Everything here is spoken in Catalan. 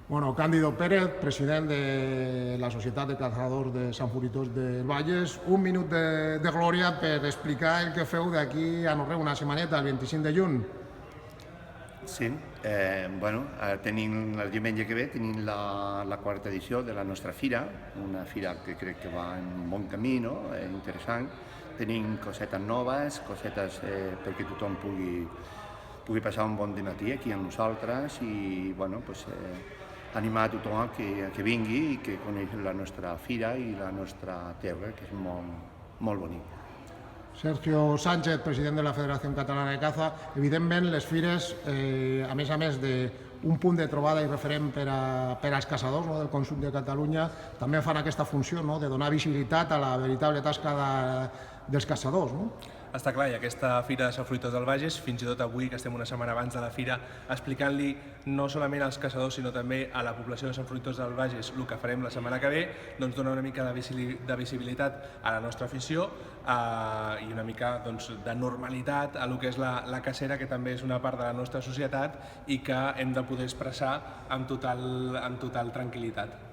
Bueno, Cándido Pérez, president de la Societat de Cazadors de Sant Fruitós del Valles. Un minut de glòria per explicar el que feu d'aquí a no res una setmaneta, el 25 de juny. Sí, tenim el diumenge que ve tenim la quarta edició de la nostra fira, una fira que crec que va en un bon camí, no? Interessant. Tenim cosetes noves, cosetes perquè tothom pugui passar un bon matí aquí amb nosaltres i animar a tothom que vingui i que conegui la nostra fira i la nostra terra, que és molt bonic. Sergio Sánchez, president de la Federació Catalana de Caza. Evidentment, les fires, a més d'un punt de trobada i referent per als caçadors del consum de Catalunya, també fan aquesta funció de donar visibilitat a la veritable tasca dels caçadors. Està clar, i aquesta fira de Sant Fruitós del Bages, fins i tot avui, que estem una setmana abans de la fira, explicant-li no solament als caçadors, sinó també a la població de Sant Fruitós del Bages el que farem la setmana que ve, doncs dona una mica de visibilitat a la nostra afició i una mica de normalitat a el que és la cacera, que també és una part de la nostra societat i que hem de poder expressar amb total tranquil·litat.